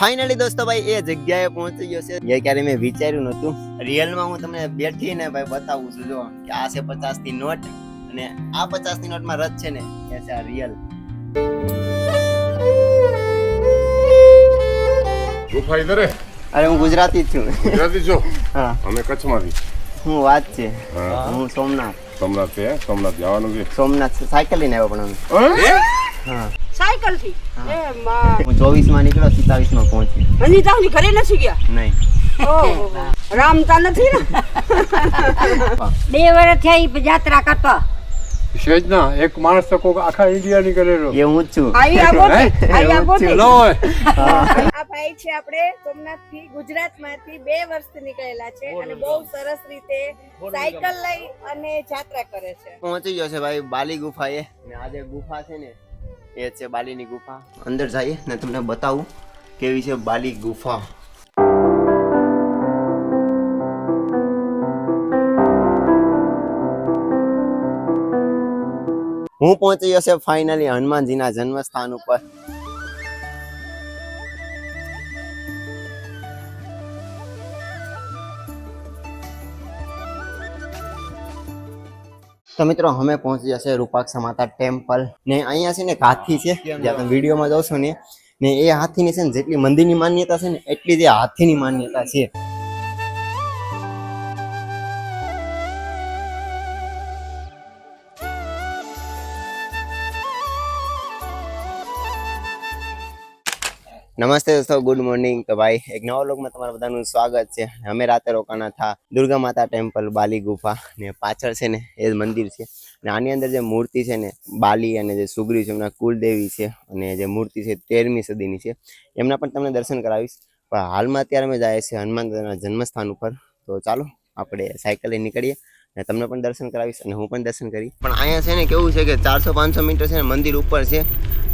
Finally દોસ્તો ભાઈ એ જગ્યાએ પહોંચી ગયો છે જે ક્યારે મેં વિચાર્યું નતું. રિયલમાં હું તમને બેઠીને ભાઈ બતાવું છું. જો કે આ છે 50 ની નોટ અને આ 50 ની નોટમાં રથ છે ને એ છે આ રિયલ. ગુફા ઇધર હે? અરે હું ગુજરાતી જ છું. ગુજરાતી છો? હા. અમે કચ્છમાંથી. હું વાત છે. હા. હું સોમનાથ. સોમનાથ છે? સોમનાથ જવાનું છે? સોમનાથ સાયકલ લઈને આવ્યો પણ હે? હા સાયકલ થી એ માં હું 24 માં નીકળ્યો 27 માં પહોંચી. અનિતા ની ઘરે નથી ગયા. નહીં ઓહો રામતા નથી ને 2 વર્ષ થયા યાત્રા કરતો. સેજ ના એક માણસ તો કોક આખા ઇન્ડિયાની કરેલો. એ હું જ છું. આઈ આગો ન હોય. આ ભાઈ છે આપણે સોમનાથ થી ગુજરાત માંથી 2 વર્ષથી નીકળેલા છે અને બહુ સરસ રીતે સાયકલ લઈ અને યાત્રા કરે છે. પહોંચી ગયો છે ભાઈ બાલી ગુફા એ. ને આ જે ગુફા છે ને એ છે બાલીની ગુફા. અંદર જઈએ ને તમને બતાવું કેવી છે બાલી ગુફા. હું પહોંચી ગયો છે ફાઇનલી હનુમાનજીના જન્મસ્થાન ઉપર. તો મિત્રો અમે પહોંચી જશે રૂપાક્ષા માતા ટેમ્પલ ને અહીંયા છે ને એક હાથી છે જ્યાં તમે વિડીયોમાં જોશો ને એ હાથીની છે ને જેટલી મંદિરની માન્યતા છે ને એટલી જે હાથીની માન્યતા છે. નમસ્તે દોસ્તો, ગુડ મોર્નિંગ. તો ભાઈ એક નવા વ્લોગમાં તમારા બધાનું સ્વાગત છે. અમે રાતે રોકાણા થા દુર્ગા માતા ટેમ્પલ બાલી ગુફા ને પાછળ છે ને એ મંદિર છે અને આની અંદર જે મૂર્તિ છે ને બાલી અને જે સુગ્રી છે એમના કુલદેવી છે અને જે મૂર્તિ છે 13મી સદીની છે એમના પણ તમને દર્શન કરાવીશ. પણ હાલમાં અત્યારે અમે જાય છે હનુમાન દાદાના જન્મસ્થાન ઉપર. તો ચાલો આપણે સાયકલ લઈને નીકળીએ અને તમને પણ દર્શન કરાવીશ અને હું પણ દર્શન કરી. પણ અહીંયા છે ને કેવું છે કે 400-500 મીટર છે ને મંદિર ઉપર છે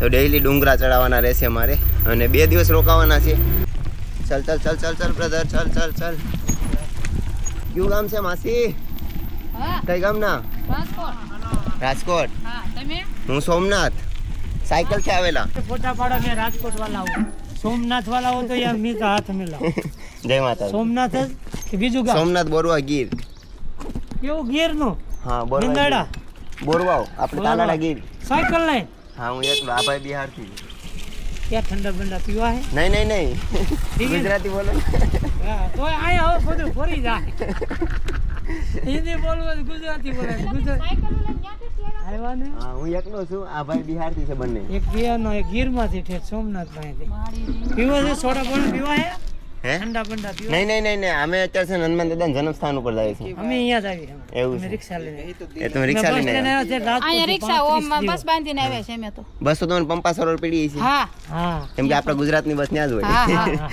તો ડેઈલી ડુંગરા ચડાવવાના રહેશે અમારે અને 2 દિવસ રોકાવાના છે. ચલ ચલ ચલ ચલ ચલ બ્રધર ચલ ચલ ચલ. કયું ગામ છે માસી? કઈ ગામના? રાજકોટ. હું સોમનાથ. સાયકલ થી આવેલા. ફોટા પાડો મેં રાજકોટ વાળા આવું સોમનાથ વાળા હો તો યાર મી તો હાથ મિલાવો. જય માતા. સોમનાથ જ કે બીજું ગામ? સોમનાથ બોરવા ગીર. કેવું ગીર નું? હા બોરવા બિંદાડા બોરવાવ આપણે તાલાડા ગીર. સાયકલ લઈ હા હું એકલો. આ ભાઈ બિહાર થી. ક્યાં ઠંડા બંડા પીવા હે? નહીં નહીં નહીં ગુજરાતી બોલો. હા તો આયા હવે બધું ફરી જાય. હિન્દી બોલવું ગુજરાતી બોલે ગુજરાતી. આવ્યા ને હા હું એકલો છું. આ ભાઈ બિહાર થી છે બંને. એક બિહારનો એક ગીરમાંથી ઠેઠ સોમનાથ પાસેથી પીવો છે સોડા પાણી પીવા હે? હે ઠંડા બંડા પીવા? નહીં નહીં નહીં નહીં અમે અત્યારે છે ને હનુમાન દાદાના જન્મસ્થાન ઉપર જાય છે. અમે અહીંયા જ આવી એવું અમે છે. રિક્ષા લઈને એ તમે રિક્ષા લઈને આવ્યા? અહીંયા રિક્ષા ઓમ બસ બાંધીને આવ્યા છે અમે તો. બસ તો તમને પંપા સરોવર પડી છે હા હા કેમ કે આપણા ગુજરાતની બસ ત્યાં જ હોય. હા હા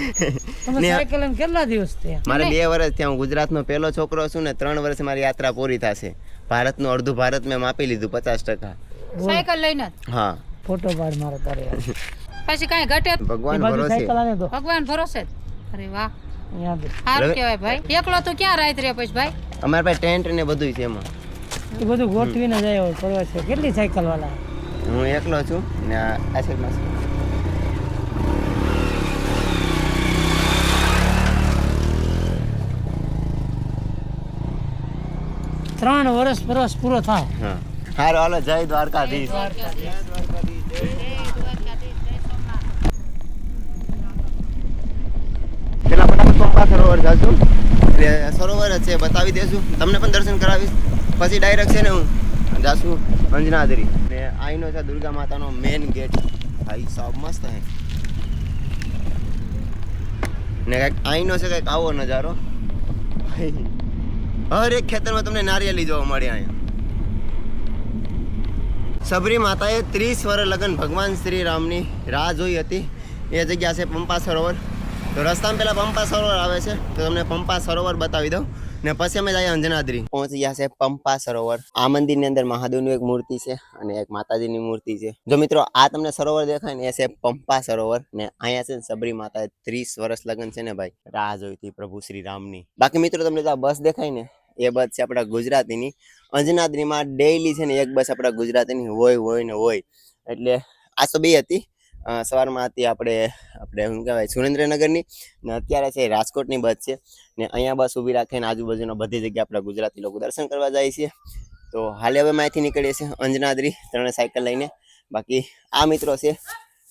તમે સાયકલ લઈને કેટલા દિવસ થયા? મારે 2 વર્ષ થયા. હું ગુજરાતનો પહેલો છોકરો છું ને 3 વર્ષે મારી યાત્રા પૂરી થશે. ભારતનું અડધું ભારત મેં માપી લીધું 50%. સાયકલ લઈને જ. હા ફોટો પાડ મારો તારે પછી કાંઈ ઘટે જ. ભગવાન એ બાજુ ભરોસે. સાયકલ આને દો ભગવાન ભરોસે જ. અરે વાહ અહીંયા દે. સારું કહેવાય ભાઈ. એકલો તો ક્યાં રાત રે પછી ભાઈ? અમારે પાસે ટેન્ટ ને બધું છે એમાં. એ બધું ગોઠવીને જાય હોય કરવા છે. કેટલી સાયકલ વાળા? હું એકલો છું ને આ સાઈડમાં છે. 3 વર્ષ પરસ પૂરો થાય. હા હારો હાલો જય દ્વારકાધીશ. પેલા ફટાફટ પંપા સરોવર જાશું એટલે સરોવર જ છે બતાવી દેશું તમને પણ દર્શન કરાવીશ. પછી ડાયરેક્ટ છે ને હું જાશું અંજનાદ્રી ને આઈનો છે દુર્ગા માતાનો મેઇન ગેટ. ભાઈ સાહેબ મસ્ત હે ને કંઈક આઈનો છે કંઈક આવો નજારો. હર એક ખેતરમાં તમને નારિયેળી જોવા મળે. અહીંયા સબરી માતાએ 30 વર્ષ લગન ભગવાન શ્રી રામની રાહ જોઈ હતી. એ જગ્યા છે પંપા સરોવર. તો રસ્તામાં પેલા પંપા સરોવર આવે છે તો તમને પંપા સરોવર બતાવી દઉં ને પછી અમે જઈએ અંજનાદ્રી. પહોંચી ગયા છે પંપા સરોવર. આ મંદિરની અંદર મહાદેવની એક મૂર્તિ છે અને એક માતાજીની મૂર્તિ છે. જો મિત્રો આ તમને સરોવર દેખાય ને એ છે પંપા સરોવર ને અહીંયા છે સબરી માતાએ 30 વર્ષ લગન છે ને ભાઈ રાહ જોઈ હતી પ્રભુ શ્રી રામની. બાકી મિત્રો તમને જો આ બસ દેખાય ને એ બસ છે આપણા ગુજરાતીની. અંજનાદ્રીમાં ડેઈલી છે ને એક બસ આપણા ગુજરાતીની હોય ને હોય એટલે આ તો 2 હતી સવારમાં હતી આપણે શું કહેવાય સુરેન્દ્રનગરની ને અત્યારે છે રાજકોટની બસ છે ને અહીંયા બસ ઊભી રાખીને આજુબાજુના બધી જગ્યાએ આપણે ગુજરાતી લોકો દર્શન કરવા જાય છે. તો હાલે હવે અહીંથી નીકળીએ છીએ અંજનાદ્રી 3 સાયકલ લઈને. બાકી આ મિત્રો છે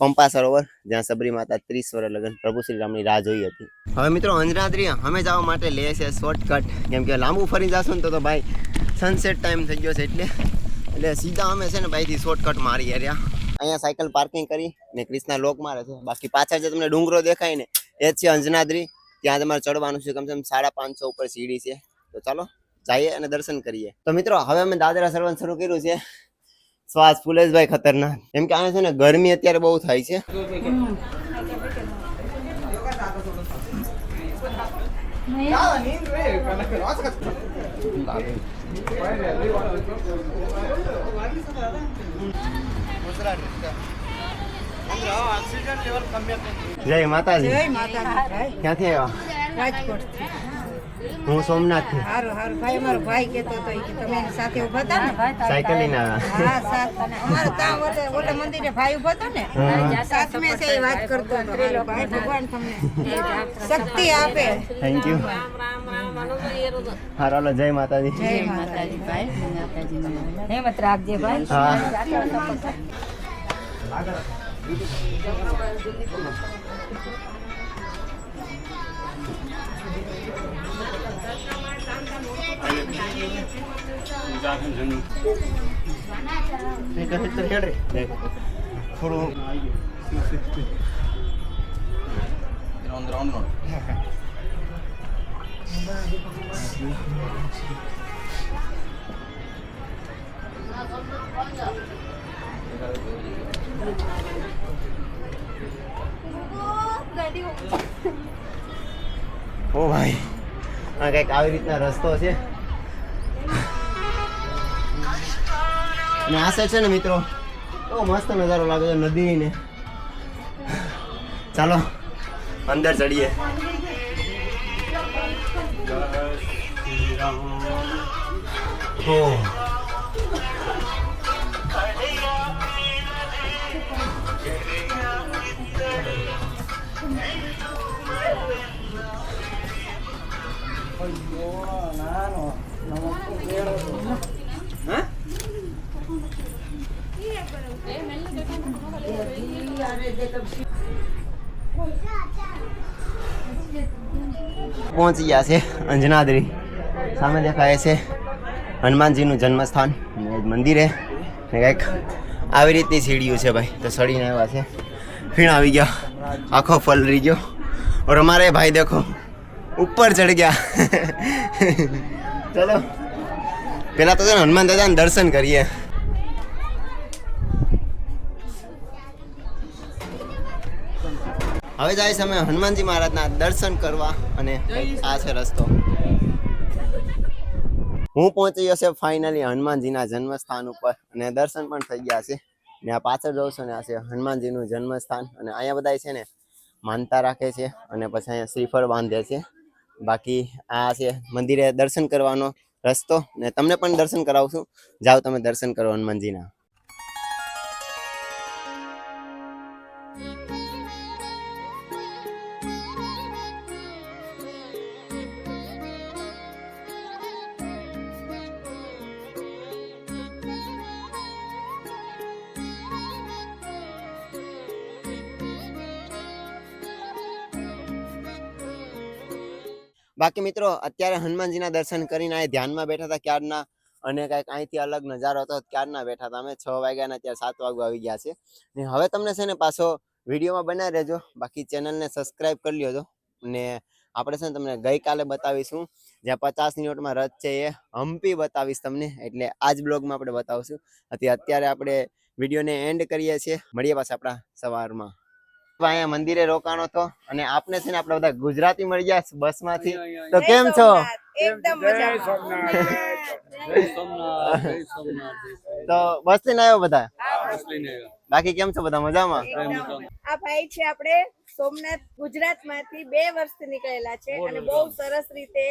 પંપા સરોવર જ્યાં સબરી માતા 30 વર્ષ લગન પ્રભુ શ્રી રામની રાહ જોઈ હતી. હવે મિત્રો અંજનાદ્રી અમે જવા માટે લે છે શોર્ટકટ, કેમ કે લાંબુ ફરી જશું ને તો ભાઈ સનસેટ ટાઈમ થઈ ગયો છે એટલે સીધા અમે છે ને ભાઈથી શોર્ટકટ મારી રહ્યા. અહીંયા સાયકલ પાર્કિંગ કરી ને ક્રિષ્ના લોક મારે છે. બાકી પાછળ જે તમને ડુંગરો દેખાય ને એ જ છે અંજનાદ્રી. ત્યાં તમારે ચડવાનું છે, કમસે કમ 550 ઉપર સીડી છે. તો ચાલો જઈએ અને દર્શન કરીએ. તો મિત્રો હવે અમે દાદરા સરોવર શરૂ કર્યું છે. શ્વાસ ફૂલે જ ભાઈ ખતરનાક, કેમ કે આ છે ને ગરમી અત્યારે બહુ થાય છે. જય માતાજી. ક્યાંથી આવ્યા? રાજકોટ હું સોમનાથ થી. હારું હારું ભાઈ, અમારો ભાઈ કેતો હતો કે તમે એની સાથે ઉભા હતા ને. સાયકલ લઈને આવ્યા. હા સાથ અમારે ત્યાં ઓલે મંદિરે ભાઈ ઉભો હતો ને, સાથ મેં છે એ વાત કરતો હતો. ભાઈ ભગવાન તમને શક્તિ આપે. Thank you. હા રોલો જય માતાજી. જય માતાજી ભાઈ. હેમત રાખજે ભાઈ. હા થોડું ઓ ભાઈ આ કઈક આવી રીતના રસ્તો છે ને આ સાઈડ છે ને મિત્રો બહુ મસ્ત નજારો લાગે છે નદી ને. ચાલો અંદર ચડીએ. પહોંચી ગયા છે અંજનાદ્રી. સામે દેખાય છે હનુમાનજીનું જન્મસ્થાન ને મંદિર ને કંઈક આવી રીતની સીડીઓ છે ભાઈ. તો સડીને આવ્યા છે, ફીણ આવી ગયા, આખો ફલ રહી ગયો. और हमारे भाई देखो ऊपर चढ़ गया. चलो પેલા તો હનુમાન દાદાના દર્શન કરીએ. હવે જાય છે અમે હનુમાનજી મહારાજના દર્શન કરવા અને આ છે રસ્તો. હું પહોંચી ગયો છે ફાઇનલી હનુમાનજીના જન્મસ્થાન ઉપર અને દર્શન પણ થઈ ગયા છે. ને આ પાછળ જોઉં છો ને આ છે હનુમાનજીનું જન્મસ્થાન અને અહીંયા બધા છે ને માનતા રાખે છે અને પછી અહીંયા શ્રીફળ બાંધે છે. બાકી આ છે મંદિરે દર્શન કરવાનો રસ્તો ને તમને પણ દર્શન કરાવશું. જાઓ તમે દર્શન કરો હનુમાનજીના. બાકી મિત્રો અત્યારે હનુમાનજીના દર્શન કરીને આ ધ્યાનમાં બેઠા હતા ક્યારના અને કંઈક અહીંથી અલગ નજારો હતો ક્યારના બેઠા હતા અમે. 6 વાગ્યાના અત્યારે 7 વાગવા આવી ગયા છે ને હવે તમને છે ને પાછો વિડીયોમાં બનાવી રહેજો. બાકી ચેનલને સબસ્ક્રાઈબ કરી લેજો ને આપણે છે ને તમને ગઈકાલે બતાવીશું જ્યાં 50ની નોટમાં રથ છે એ હમ્પી બતાવીશ તમને. એટલે આ જ બ્લોગમાં આપણે બતાવશું. અત્યારે આપણે વિડીયોને એન્ડ કરીએ છીએ. મળીએ પાછા આપણા સવારમાં. અહીંયા મંદિરે રોકાણો હતો અને આપને છે ને આપણે બધા ગુજરાતી મળી ગયા બસમાંથી. તો કેમ છો? એકદમ મજામાં. તો બસ લઈને આવ્યો બધા? બાકી કેમ છો બધા મજામાં? આ ભાઈ છે આપણે સોમનાથ ગુજરાતમાંથી 2 વર્ષથી નીકળેલા છે અને બહુ સરસ રીતે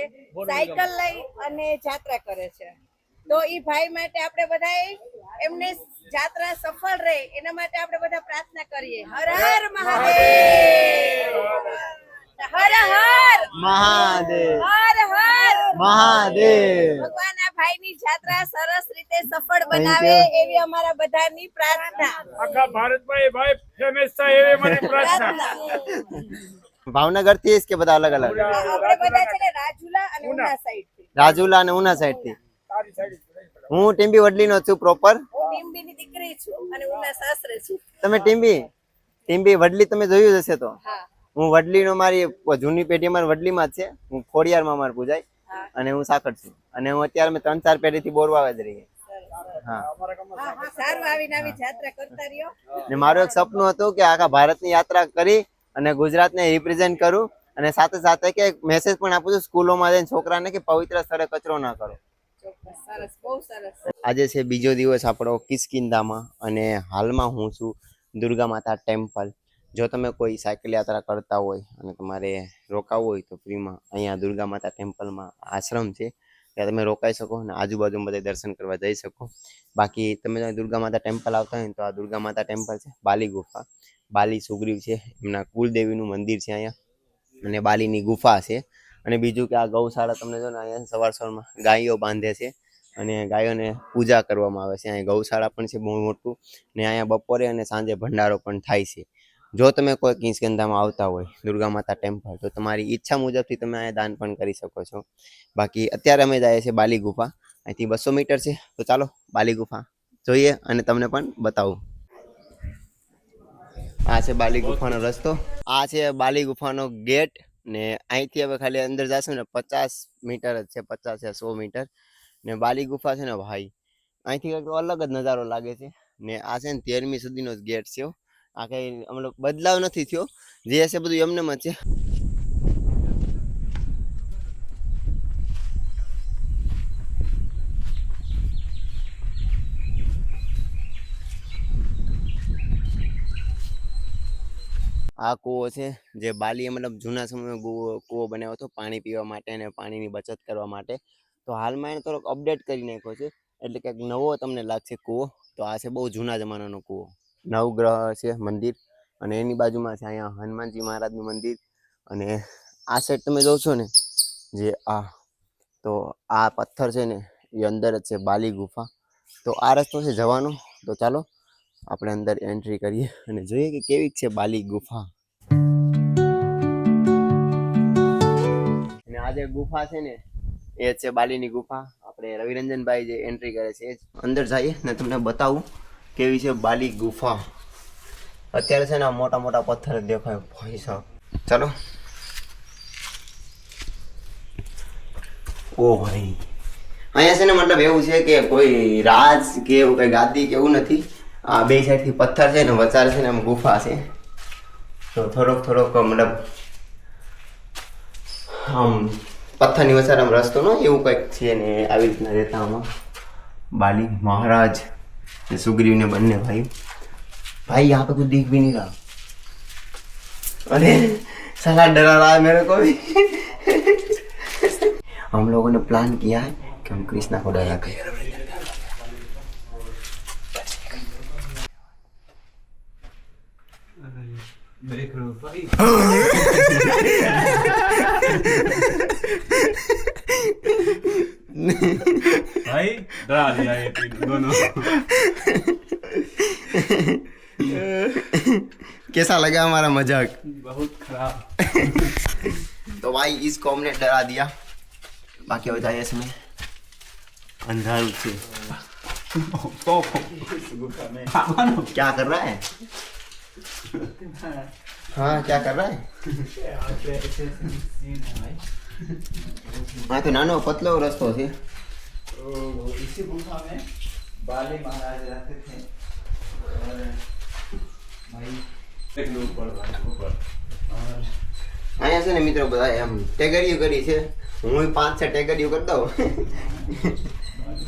સાયકલ લઈ અને જાત્રા કરે છે. તો ઈ ભાઈ માટે આપણે બધાએ એમને જાત્રા સફળ રહે એના માટે આપણે બધા પ્રાર્થના કરીએ. હર હર મહાદેવ, હર હર મહાદેવ હર હર મહાદેવ. ભગવાન આ ભાઈની જાત્રા સરસ રીતે સફળ બનાવે એવી અમારા બધાની પ્રાર્થના. આખા ભારતમાં એ ભાઈ ફેમસ થાય એવી મને પ્રાર્થના. ભાવનગર થી કે બધા અલગ અલગ? આપણે બધા છે ને રાજુલા અને ઉના સાઈડ થી. રાજુલા અને ઉના સાઈડ થી. હું ટીમ્બી વડલી નો છું પ્રોપર. હું ટીમ્બીની દીકરી છું અને ઉના સાસરે છું. તમે ટીમ્બી વડલી તમે જોયું જ હશે તો. હા હું વડલી નો મારી જૂની પેઢી મારી વડલીમાં જ છે. હું ખોડિયારમાં માર પૂજાય અને હું સાકર છું અને હું અત્યારે મેં 3-4 પેઢી થી બોરવા જ રહી. હા સારું આવીને આવી જાત્રા કરતા રહ્યો. ને મારું એક સપનું હતું કે આખા ભારતની યાત્રા કરી અને ગુજરાતને રિપ્રેઝેન્ટ કરું અને સાથે સાથે કે મેસેજ પણ આપું છું સ્કૂલોમાં જઈને છોકરાને કે પવિત્ર સ્થળે કચરો ના કરો. સરસ, બહુ સરસ. આજે છે બીજો દિવસ આપણો કિસ્કિંદામાં અને હાલમાં હું છું દુર્ગા માતા ટેમ્પલ. જો તમે કોઈ સાયકલ યાત્રા કરતા હોય અને તમારે રોકાવું હોય તો ફ્રીમાં અહીંયા દુર્ગા માતા ટેમ્પલમાં આશ્રમ છે ત્યાં તમે રોકાઈ શકો અને આજુબાજુ બધે દર્શન કરવા જઈ શકો. બાકી તમે દુર્ગા માતા ટેમ્પલ આવતા હોય તો આ દુર્ગા માતા ટેમ્પલ છે બાલી ગુફા. બાલી સુગ્રીવ છે એમના કુલદેવીનું મંદિર છે અહીંયા અને બાલીની ગુફા છે. અને બીજું કે આ ગૌશાળા તમને જો ને અહીંયા સવારમાં ગાયો બાંધે છે અને ગાયોને પૂજા કરવામાં આવે છે. અહીંયા ગૌશાળા પણ છે બહુ મોટું ને અહીંયા બપોરે અને સાંજે ભંડારો પણ થાય છે. જો તમે કોઈ કિસ્કિંદામાં આવતા હોય દુર્ગા માતા ટેમ્પલ તો તમારી ઈચ્છા મુજબથી તમે અહીંયા દાન પણ કરી શકો છો. બાકી અત્યારે અમે જઈએ છીએ બાલી ગુફા. અહીંથી 200 મીટર છે તો ચાલો બાલી ગુફા જોઈએ અને તમને પણ બતાવું. આ છે બાલી ગુફાનો રસ્તો, આ છે બાલી ગુફાનો ગેટ ને અહીંથી હવે ખાલી અંદર જશું ને 50 મીટર જ છે, 50 યા 100 મીટર. ને બાલી ગુફા છે ને ભાઈ અહીંથી કંઈક અલગ જ નજારો લાગે છે. ને આ છે ને 13મી સદીનો જ ગેટ છે. આ કઈ મતલબ બદલાવ નથી થયો, જે હશે બધું એમનેમ જ છે. આ કૂવો છે જે બાલીએ મતલબ જૂના સમયમાં કૂવો બનાવ્યો હતો પાણી પીવા માટે અને પાણીની બચત કરવા માટે. તો હાલમાં એને થોડોક અપડેટ કરી નાખ્યો છે એટલે કંઈક નવો તમને લાગશે કૂવો. તો આ છે બહુ જૂના જમાનાનો કૂવો. નવગ્રહ છે મંદિર અને એની બાજુમાં છે અહીંયા હનુમાનજી મહારાજનું મંદિર. અને આ સાઈડ તમે જોશો ને જે તો આ પથ્થર છે ને એ અંદર જ છે બાલી ગુફા. તો આ રસ્તો છે જવાનો. તો ચાલો આપણે અંદર એન્ટ્રી કરીએ અને જોઈએ કે કેવી છે બાલી ગુફા. અને આ જે ગુફા છે ને એ છે બાલીની ગુફા. આપણે રવિરંજનભાઈ જે એન્ટ્રી કરે છે અંદર જઈએ ને તમને બતાવું કેવી છે બાલી ગુફા. અત્યારે છે ને મોટા મોટા પથ્થર દેખાય ભાઈ સાહેબ. ચાલો. ઓ ભાઈ અહીંયા છે ને મતલબ એવું છે કે કોઈ રાજ કે એવું કઈ ગાદી કે એવું નથી. આ બે સાઈડ થી પથ્થર છે ને વચારે છે ને આમ ગુફા છે. તો થોડોક મતલબ આમ પથ્થરની વચારે આમ રસ્તો નો એવું કંઈક છે ને આવી રીતના રહેતા આમાં बाली महाराज ने सुग्रीव ने बनने भाई यहाँ पे कुछ दिख भी नहीं रहा। अरे साला डरा रहा है मेरे को भी। हम लोगों ने प्लान किया है कि हम कृष्णा को डरा के देख रहे हो भाई। भाई डरा दिया ये दोनों। कैसा लगा हमारा मजाक? बहुत खराब। तो भाई इसको हमने डरा दिया। बाकी हो जाए इसमें अंधारू से क्या कर रहा है? हाँ क्या कर रहा है? हाँ तो नानो पतलो रस्तो से इसी गुफा में बाली महाराज रहते थे। और भाई एक ऊपर ऊपर और અહીંયા છે ને મિત્રો બધા એમ ટેગરીઓ કરી છે. હું 5-6 ટેગરીઓ કરતો હોઉં.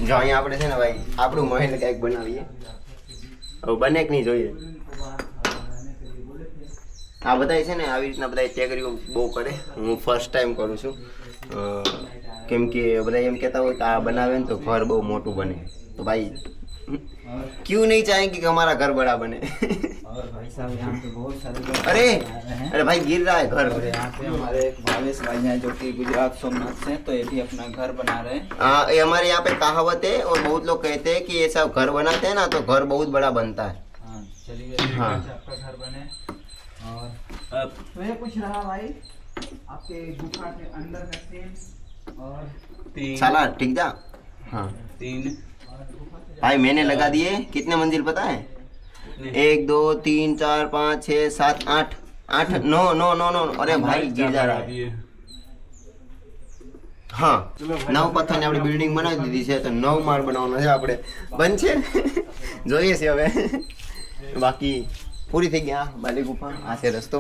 જો અહીંયા આપણે છે ને ભાઈ આપણું મહેલ કંઈક બનાવીએ. હવે બને કે નહીં જોઈએ. આ બધા છે ને આવી રીતના બધા ટેગરીઓ બહુ કરે. હું ફર્સ્ટ ટાઈમ કરું છું. કેમ કે બધા એમ કહેતા હોય કે આ બનાવે ને તો ઘર બહુ મોટું બને, તો ભાઈ क्यों नहीं चाहेंगे कि हमारा घर बड़ा बने। और भाई साहब यहाँ पे बहुत सारे लोग अरे आ रहे हैं। अरे भाई गिर रहा है घर। और यहाँ पे हमारे एक भावेश भाई हैं जो कि गुजरात सोमनाथ से हैं, तो ये भी अपना घर बना रहे हैं। हाँ, ये हमारे यहाँ पे कहावत है और बहुत लोग कहते हैं कि ये सब घर बनाते हैं ना तो घर बहुत बड़ा बनता है। हाँ चलिए हाँ। आपका घर बने। और तो ये कुछ रहा भाई आपके गुफा के अंदर का सीन और साला ठीक जा। हाँ 3 भाई मैंने लगा दिए, कितने मंजिल पता है? 1 2 3 4 5 6 7 8 8 9 9 9 9। अरे भाई गिर जा रहा है। હા 9 પથ્થરની આપણે બિલ્ડિંગ બનાવી દીધી છે, તો 9 માળ બનાવવાનો છે આપણે, બનશે જોઈએ છે હવે। બાકી પૂરી થઈ ગયા બાલી ગુફા, આ છે રસ્તો।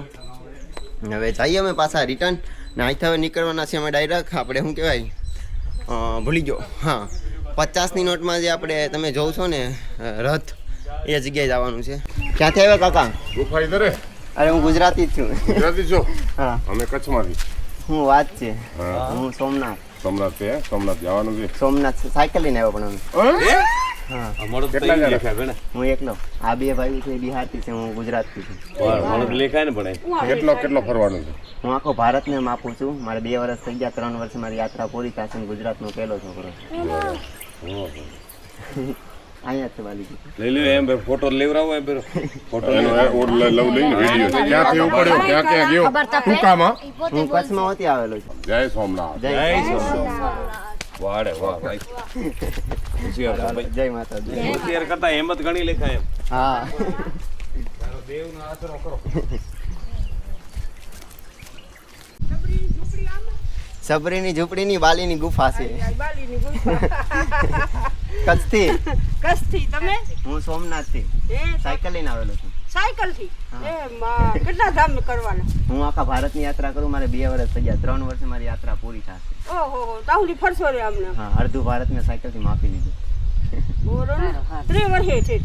હવે જઈએ અમે પાછા રિટર્ન ને અહીંથી હવે નીકળવાના છે અમે ડાયરેક્ટ આપણે શું કહેવાય ભૂલી ગયો, હા 50ની નોટમાં જે આપણે તમે જોવ છો ને રથ, એ જગ્યાએ જવાનું છે। ક્યાંથી આવ્યા કાકા? ગુફા ઇધર હે? અરે હું ગુજરાતી જ છું। ગુજરાતી છો? હા અમે કચ્છમાંથી। હું વાત છે, હા હું સોમનાથ સોમનાથ છે, સોમનાથ જવાનું છે। સોમનાથ સાયકલ લઈને આવ્યો પણ અમે, હા કેટલા જણા? હું એકલો, આ બે ભાઈ છે બિહારથી છે, હું ગુજરાતથી છું। કેટલો ફરવાનું છે? હું આખો ભારતને માપું છું, મારે 2 વર્ષ થઈ ગયા, 3 વર્ષ મારી યાત્રા પૂરી થશે ને ગુજરાતનો પહેલો છોકરો અહીંયા છે બાલી ગુફા। લઈ લ્યો એમ ફોટો લેવરાવો એમ પેલો ફોટો એનો ઓર લવ લઈને વિડિયો ક્યાંથી ઉપડ્યો, ક્યાં ગયો, કુકામાં? હું કચ્છમાં હોતી આવેલો છું। જય સોમનાથ। જય વાડે વાહ ભાઈ હોશિયાર છો ભાઈ, જય માતાજી। હોશિયાર કરતા હેમત ઘણી લેખાય એમ। હા સબરીની ઝૂંપડીની બાલીની ગુફા છે બાલીની ગુફા કચ્છથી। કચ્છથી તમે? હું સોમનાથથી સાયકલ લઈને આવેલો છું। સાયકલ થી? એ માં કેટલા ધામ કરવાના? હું આખા ભારતની યાત્રા કરું, મારે 2 વર્ષ થઈ ગયા, 3 વર્ષે મારી યાત્રા પૂરી થશે। ઓહો તાહુલી ફરશો રે અમને? હા અડધું ભારત મેં સાયકલથી માપી લીધું। બોરો ને 3 વર્ષે છે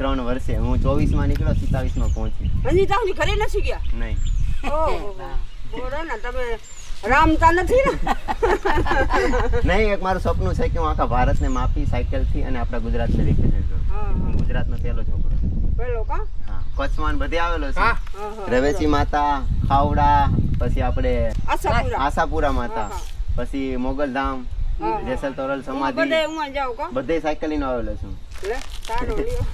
3 વર્ષે હું 24માં નીકળ્યો, 27માં પહોંચી હજી તાહુલી ઘરે નથી ગયા? નહીં। ઓહો બોરો ને તમે રામતા નથી ને? નહીં, એક મારું સપનું છે કે હું આખા ભારતને માપી સાયકલથી અને આપણા ગુજરાતને રિપ્રેઝેન્ટ કરું। હા હું ગુજરાતનો પહેલો છોકરો। પેલો કા? હા કચ્છમાં બધે આવેલો છે, રવેચી માતા, ખાવડા, પછી આપણે આશાપુરા, આશાપુરા માતા, પછી મોગલધામ, જેસલ તોરલ સમાધિ, બધે હું જાવ કા? બધે સાયકલ લઈને આવેલો છું। લે સારો લ્યો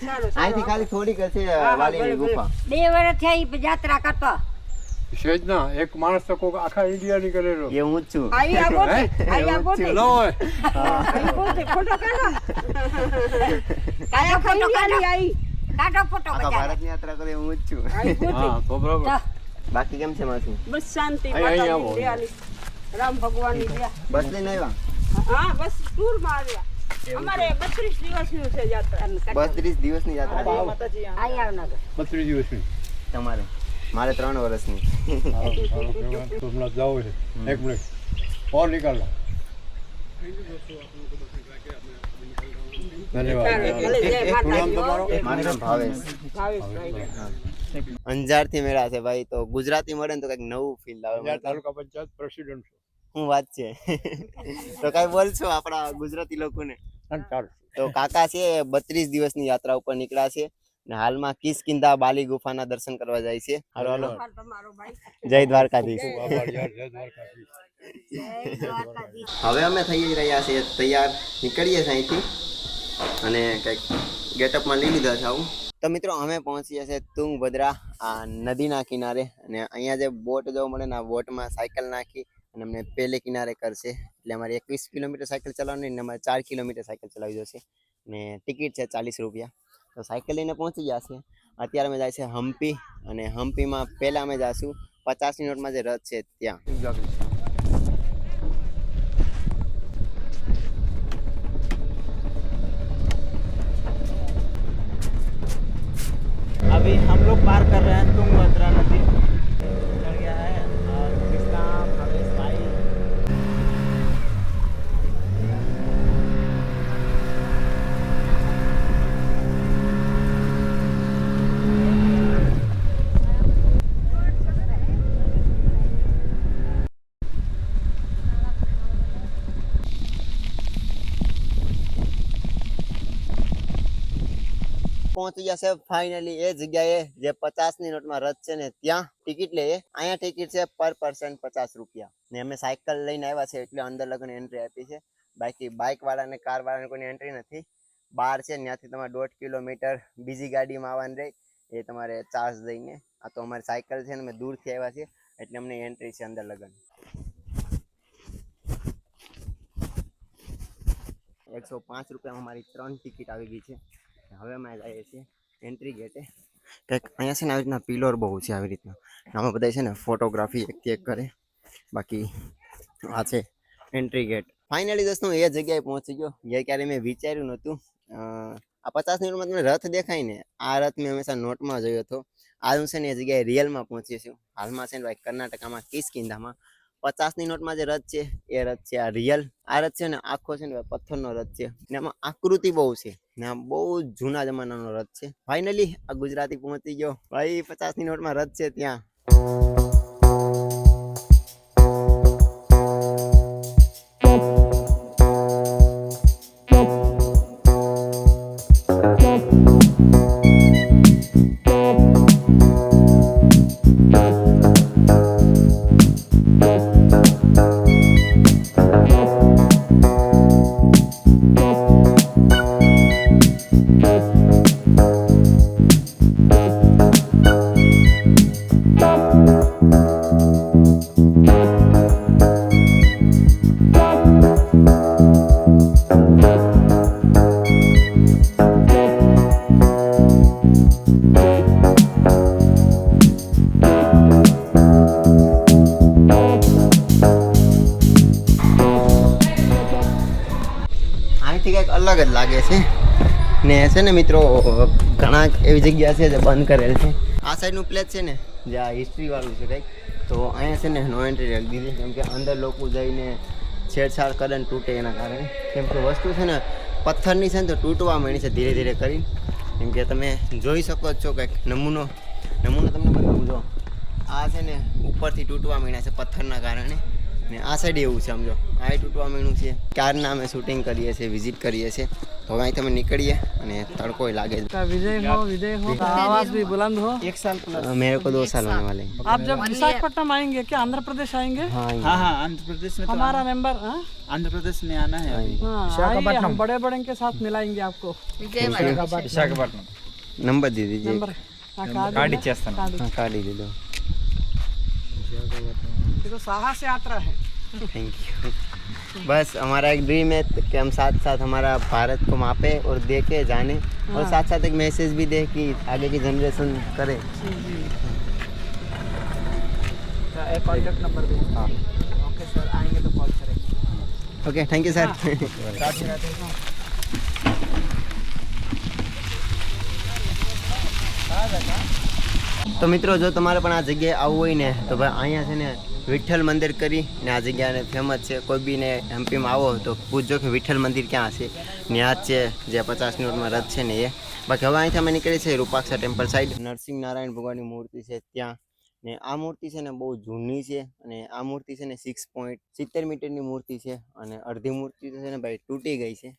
સારો અહીંથી ખાલી થોડીક છે વાલીની ગુફા। 2 વર્ષ થયા ઈ યાત્રા કરતો સેજ ના એક માણસ તો કોક આખા ઇન્ડિયાની કરેલો એ હું જ છું। આઈ આવો ન હોય આઈ બોલતે ફોટો કાઢો કાઢો ફોટો કાઢો આઈ કાઢો ફોટો આખા બધા ભારતની યાત્રા કરે હું જ છું। આઈ બોલતે હા તો બરાબર બાકી કેમ છે માસી? બસ શાંતિ અહીં આવો. માતાજી દયાની રામ ભગવાનની દયા। બસ લઈને આવ્યા? હા બસ ટૂર માં આવ્યા। અમારે 32 દિવસનું છે યાત્રા। 32 દિવસની યાત્રા છે માતાજી આઈ આવનગર 32 દિવસની તમારે? મારે 3 વર્ષની। સોમનાથ જાવ છે, 1 મિનિટ ઓર નિકાલ ધન્યવાદ। ભલે જય શું નામ તમારો? માતાજી મારું નામ ભાવેશ। ભાવેશભાઈ। અંજારથી મેળા છે ભાઈ, તો ગુજરાતી મળે ને તો કંઈક નવું ફીલ આવે મને તો। તાલુકા પંચાયત પ્રેસિડેન્ટ છું શું વાત છે? તો કઈ બોલશો આપણા ગુજરાતી લોકોને? સંચાર તો કાકા છે 32 દિવસની યાત્રા ઉપર નીકળ્યા છે ને હાલમાં કિષ્કિંધા બાલી ગુફાના દર્શન કરવા જાય છે। હાલો હાલો, તમારો ભાઈ જય દ્વારકાધીશ। આભાર યાર, જય દ્વારકાધીશ। હવે અમે થઈ રહ્યા છીએ તૈયાર, નીકળીએ છીએ અહીંથી અને કંઈક ગેટઅપમાં લઈ લીધા છે આવું। તો મિત્રો અમે પહોંચીએ છીએ તુંગભદ્રા, આ નદીના કિનારે, અને અહીંયા જે બોટ જોવા મળે ને આ બોટમાં સાયકલ નાખી અને અમને પહેલે કિનારે કરશે, એટલે અમારે 21 કિલોમીટર સાયકલ ચલાવવાની ને અમારે 4 કિલોમીટર સાયકલ ચલાવી જશે ને ટિકિટ છે 40 રૂપિયા। તો સાયકલ લઈને પહોંચી ગયા છે। અત્યારે અમે જાય છે હમ્પી, અને હમ્પીમાં પહેલાં અમે જઈશું 50ની નોટમાં જે રથ છે ત્યાં। अभी हम लोग पार कर रहे हैं तुंगभद्रा नदी चढ़ गया है और कृष्णा भावेश भाई પહોંચી ગયા છે ફાઇનલી એ જગ્યાએ જે 50ની નોટમાં રથ છે ને ત્યાં ટિકિટ લઈએ. અહીંયા ટિકિટ છે પર પર્સન 50 રૂપિયા ને અમે સાયકલ લઈને આવ્યા છે એટલે અંદર લગન એન્ટ્રી આપી છે. બાકી બાઇક વાળાને કાર વાળાને કોઈની એન્ટ્રી નથી. બહાર છે ત્યાંથી તમારે 1.5 કિલોમીટર બીજી ગાડીમાં આવવાનું રહે એ તમારે ચાર્જ દઈને. આ તો અમારી સાયકલ છે ને અમે દૂરથી આવ્યા છીએ એટલે અમને એન્ટ્રી છે અંદર લગન. 105 રૂપિયામાં મારી 3 ટિકિટ આવી ગઈ છે. હવે અમે જઈએ છીએ એન્ટ્રી ગેટે. કંઈક અહીંયા છે ને આવી રીતના પિલર બહુ છે આવી રીતના. આમાં બધા છે ને ફોટોગ્રાફી એકથી એક કરે. બાકી આ છે એન્ટ્રી ગેટ. ફાઇનલી દોસ્તો હું એ જગ્યાએ પહોંચી ગયો જે ક્યારે મેં વિચાર્યું નહોતું. આ 50ની નોટમાં તમને રથ દેખાય ને, આ રથ મેં હંમેશા નોટમાં જોયો હતો. આ હું છે ને એ જગ્યાએ રિયલમાં પહોંચી છું. હાલમાં છે ને ભાઈ કર્ણાટકામાં કિષ્કિંધામાં 50ની નોટમાં જે રથ છે એ રથ છે આ રિયલ. આ રથ છે ને આખો છે ને ભાઈ પથ્થરનો રથ છે ને આમાં આકૃતિ બહુ છે ને આમ બહુ જૂના જમાનાનો રથ છે. ફાઇનલી આ ગુજરાતી પહોંચી ગયો ભાઈ. 50ની નોટમાં રથ છે ત્યાં. અલગ જ લાગે છે ને છે ને મિત્રો ઘણા એવી જગ્યા છે જે બંધ કરેલ છે. આ સાઈડનું પ્લેસ છે ને જે આ હિસ્ટ્રી વાળું છે કંઈક, તો અહીંયા છે ને નો એન્ટ્રી રાખી દીધી કેમ કે અંદર લોકો જઈને છેડછાડ કરે ને તૂટે એના કારણે. કેમ કે વસ્તુ છે ને પથ્થરની છે ને તો તૂટવા માંડી છે ધીરે ધીરે કરીને. કેમ કે તમે જોઈ શકો છો કંઈક નમૂનો તમને બતાવું. જો આ છે ને ઉપરથી તૂટવા માંડ્યા છે પથ્થરના કારણે ને આ સાઈડ એવું છે સમજો આ તૂટવા માંડ્યું છે. કારના અમે શૂટિંગ કરીએ છીએ, વિઝિટ કરીએ છીએ. તો હવે અહીંથી અમે નીકળીએ અને તડકો લાગે. विजय हो आवाज भी बुलंद हो. 1 साल प्लस। मेरे को 2 साल होने वाले हैं. आप जब विशाखापट्टनम आएंगे क्या आंध्र प्रदेश आएंगे? हाँ हाँ आंध्र प्रदेश में तो हमारा मेंबर आंध्र प्रदेश में आना है अभी। आइए, हम बड़े बड़े के साथ मिलाएंगे आपको. विशाखापट्टनम नंबर दे दीजिए. नंबर कार्ड इच्छेस्तानु. हाँ कार्ड दे दो. ये तो साहस यात्रा है. Thank you. बस हमारा एक ड्रीम है कि हम साथ साथ हमारा भारत को मापे और देखे जाने और साथ साथ एक मैसेज भी दे कि आगे की जनरेशन करे. एक कॉन्टैक्ट नंबर दे. हाँ ओके सर, आएंगे तो कॉल करेंगे. Okay thank you sir. તો મિત્રો જો તમારે પણ આ જગ્યાએ આવવું હોય ને તો ભાઈ અહીંયા છે ને વિઠ્ઠલ મંદિર કરી ને આ જગ્યાને ફેમસ છે. કોઈ બીને એમપીમાં આવો તો પૂછજો કે વિઠ્ઠલ મંદિર ક્યાં છે. ત્યાં જ છે જે 50 નોટમાં રથ છે ને એ. બાકી હવે અહીંથી અમે નીકળીએ છીએ રૂપાક્ષા ટેમ્પલ સાઈડ. નરસિંહ નારાયણ ભગવાનની મૂર્તિ છે ત્યાં ને આ મૂર્તિ છે ને બહુ જૂની છે અને આ મૂર્તિ છે ને 6.70 મીટરની મૂર્તિ છે અને અડધી મૂર્તિ છે ને ભાઈ તૂટી ગઈ છે.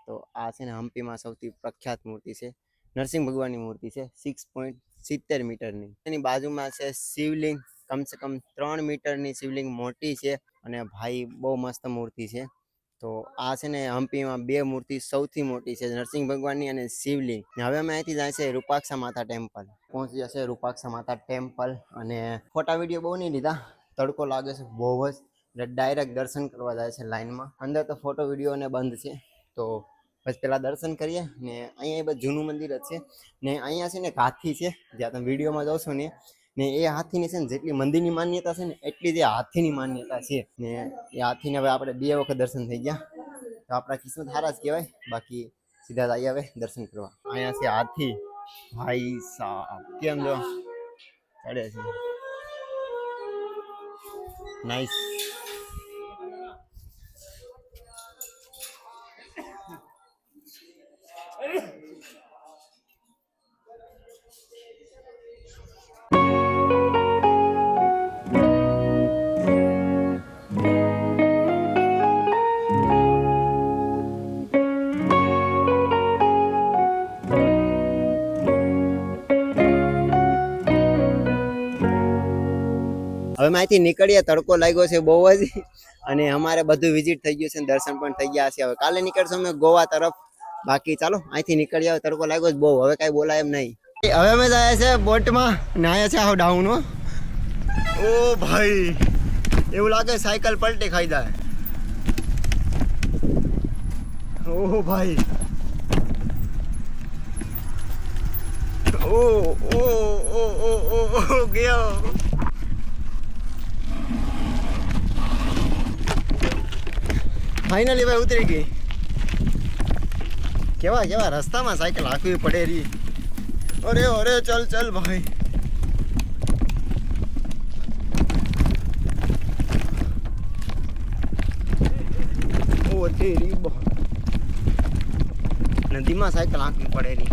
તો આ છે ને હમ્પીમાં સૌથી પ્રખ્યાત મૂર્તિ છે. નરસિંહ ભગવાનની મૂર્તિ છે 6.70 મીટરની. એની બાજુમાં છે શિવલિંગ, કમસે કમ 3 મીટરની શિવલિંગ મોટી છે અને ભાઈ બહુ મસ્ત મૂર્તિ છે. તો આ છે ને હમ્પીમાં 2 મૂર્તિ સૌથી મોટી છે, નરસિંહ ભગવાનની અને શિવલિંગ. હવે અમે અહીંથી જાય છે રૂપાક્ષા માતા ટેમ્પલ. પહોંચી જશે રૂપાક્ષા માતા ટેમ્પલ અને ફોટા વિડીયો બહુ નહીં લીધા, તડકો લાગે છે બહુ જ, એટલે ડાયરેક્ટ દર્શન કરવા જાય છે લાઈનમાં. અંદર તો ફોટો વિડીયોને બંધ છે. તો બસ પહેલાં દર્શન કરીએ ને અહીંયા એ બધું જૂનું મંદિર જ છે ને અહીંયા છે ને એક હાથી છે જ્યાં તમે વિડીયોમાં જોશો ને એ હાથીની છે ને જેટલી મંદિરની માન્યતા છે ને એટલી જ હાથીની માન્યતા છે ને એ હાથીને હવે આપણે 2 વખત દર્શન થઈ ગયા તો આપણા કિસ્મત સારા જ કહેવાય. બાકી સીધા જઈએ હવે દર્શન કરવા. અહીંયા છે હાથી ભાઈ સાહેબ, કેમ જો ચડે છે. નાઈસ. હવે અહીંથી નીકળીએ, તડકો લાગ્યો છે બહુ જ, અને અમારે બધું વિઝિટ થઈ ગયું છે, દર્શન પણ થઈ ગયા છે. હવે કાલે નીકળશું અમે ગોવા તરફ. બાકી ચાલો અહીંથી નીકળી આવે, તડકો લાગ્યો છે બહુ, હવે કાંઈ બોલાય એમ નહીં. હવે અમે જાય છે બોટમાં, ને અહીંયા છે આવો ડાઉન. ઓ ભાઈ, એવું લાગે સાયકલ પલટી ખાઈ જાય. ઓ ભાઈ, ઓ ઓ ઓ ઓ ઓ ગયો. ફાઇનલી ભાઈ ઉતરી ગઈ. કેવા કેવા રસ્તામાં સાયકલ હાંકવી પડે રહી. અરે અરે, ચલ ચલ ભાઈ. ઓ તેરી નદીમાં સાયકલ હાંકવી પડે રહી.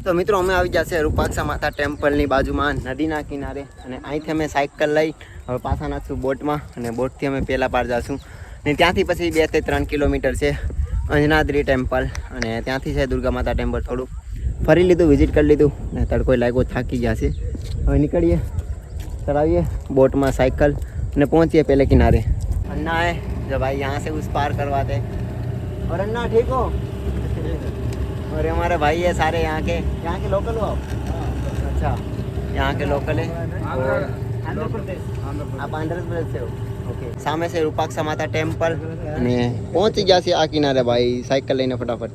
તો મિત્રો અમે આવી જશે રૂપાક્ષા માતા ટેમ્પલની બાજુમાં નદીના કિનારે, અને અહીંથી અમે સાયકલ લઈ હવે પાછા નાખશું બોટમાં, અને બોટથી અમે પહેલા પાર જઈશું, ને ત્યાંથી પછી 2 થી 3 કિલોમીટર છે અંજનાદ્રી ટેમ્પલ, અને ત્યાંથી છે દુર્ગા માતા ટેમ્પલ. થોડું ફરી લીધું, વિઝિટ કરી લીધું, ને તડકો લાગ્યો, થાકી ગયા છે. હવે નીકળીએ, ચલાવીએ बोट में साइकिल ने पहुंचिए पहले किनारे। अन्ना है जब भाई यहाँ से उस पार करवाते। और अन्ना ठीक हो? और हमारे भाई है सारे यहाँ के लोकल हो आप? अच्छा, यहाँ के लोकल है। आंध्र प्रदेश। आप आंध्र प्रदेश से हो? ओके। सामने से रूपाक्षा माता टेम्पल ने पहुंच गया છે આ કિનારે ભાઈ, સાયકલ લઈને ફટાફટ।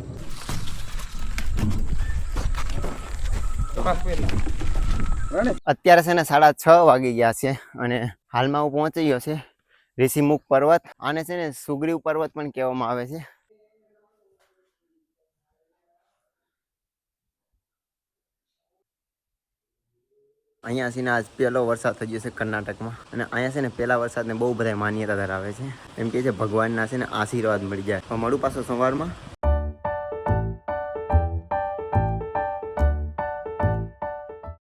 અત્યારે છે ને 6:30 વાગી ગયા છે અને હાલમાં હું પહોંચી ગયો છે ઋષિમુખ પર્વત। આને છે ને સુગ્રીવ પર્વત પણ કહેવામાં આવે છે। અહીંયા છે ને આજ પહેલો વરસાદ થઈ ગયો છે કર્ણાટકમાં, અને અહીંયા છે ને પહેલા વરસાદને બહુ બધા માન્યતા ધરાવે છે, એમ કે છે ભગવાનના છે ને આશીર્વાદ મળી જાય। મળું પાછો સવારમાં।